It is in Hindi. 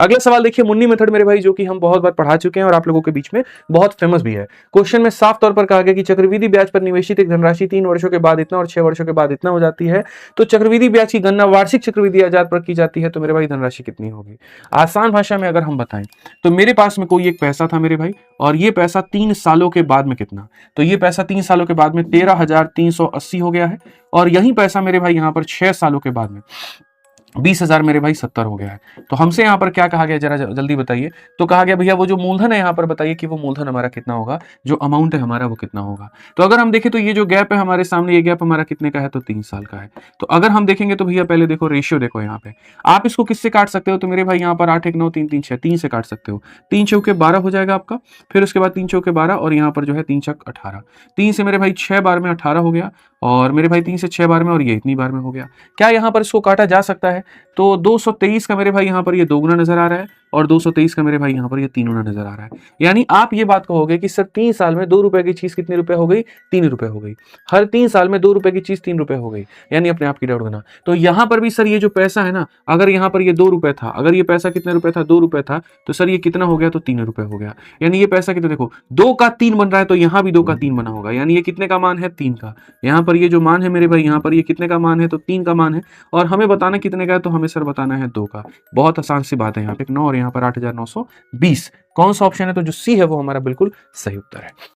अगला सवाल देखिए मुन्नी मेथड मेरे भाई, जो कि हम बहुत बार पढ़ा चुके हैं और आप लोगों के बीच में बहुत फेमस भी है। क्वेश्चन में साफ तौर पर कहा गया कि चक्रवृद्धि ब्याज पर निवेशित एक धनराशि 3 वर्षों के बाद इतना और 6 वर्षों के बाद इतना हो जाती है। तो चक्रवृद्धि ब्याज की गणना वार्षिक चक्रवृद्धि ब्याज पर की जाती है, तो मेरे भाई धनराशि कितनी होगी? आसान भाषा में अगर हम बताएं तो मेरे पास में कोई एक पैसा था मेरे भाई, और ये पैसा 3 सालों के बाद में कितना, तो ये पैसा 3 सालों के बाद में 13,380 हो गया है, और यही पैसा मेरे भाई यहाँ पर 6 सालों के बाद में 20,000 मेरे भाई 70 हो गया है। तो हमसे यहाँ पर क्या कहा गया, जरा जल्दी बताइए। तो कहा गया भैया वो जो मूलधन है यहाँ पर बताइए कि वो मूलधन हमारा कितना होगा, जो अमाउंट है हमारा वो कितना होगा। तो अगर हम देखें तो ये जो गैप है हमारे सामने, ये गैप हमारा कितने का है, तो 3 साल का है। तो अगर हम देखेंगे तो भैया पहले देखो रेशियो देखो यहाँ पे, आप इसको किससे काट सकते हो, तो मेरे भाई यहाँ पर 8 1 9 3 3 6 3 से काट सकते हो। 3 चौके 12 हो जाएगा आपका, फिर उसके बाद 3 चौके 12 और यहाँ पर जो है 3 छक 18, 3 से मेरे भाई 6 बार में 18 हो गया, और मेरे भाई 3 से 6 बार में, और ये इतनी बार में हो गया। क्या यहाँ पर इसको काटा जा सकता है? तो 223 का मेरे भाई यहाँ पर ये दोगुना नजर आ रहा है, और 223 का मेरे भाई यहाँ पर ये तीन गुना नजर आ रहा है। यानी आप ये बात कहोगे कि सर 3 साल में 2 रुपए की चीज कितने रुपए हो गई, 3 रुपए हो गई। हर 3 साल में 2 रुपए की चीज 3 रुपए हो गई, यानी अपने आप की डाउट बना। तो यहाँ पर भी सर ये जो पैसा है ना, अगर यहाँ पर ये 2 रुपए था, अगर ये पैसा कितने रुपए था, 2 रुपए था, तो सर ये कितना हो गया, तो 3 रुपए हो गया। यानी ये पैसा कितना, देखो 2 का 3 बन रहा है, तो यहाँ भी 2 का 3 बना होगा, यानी ये कितने का मान है, 3 का। यहाँ पर ये जो मान है मेरे भाई, यहाँ पर ये कितने का मान है, तो 3 का मान है, और हमें बताना कितने का है, तो हमें सर बताना है 2 का। बहुत आसान सी बात है, यहाँ पे 9 और यहाँ पर 8,920। कौन सा ऑप्शन है, तो जो सी है वो हमारा बिल्कुल सही उत्तर है।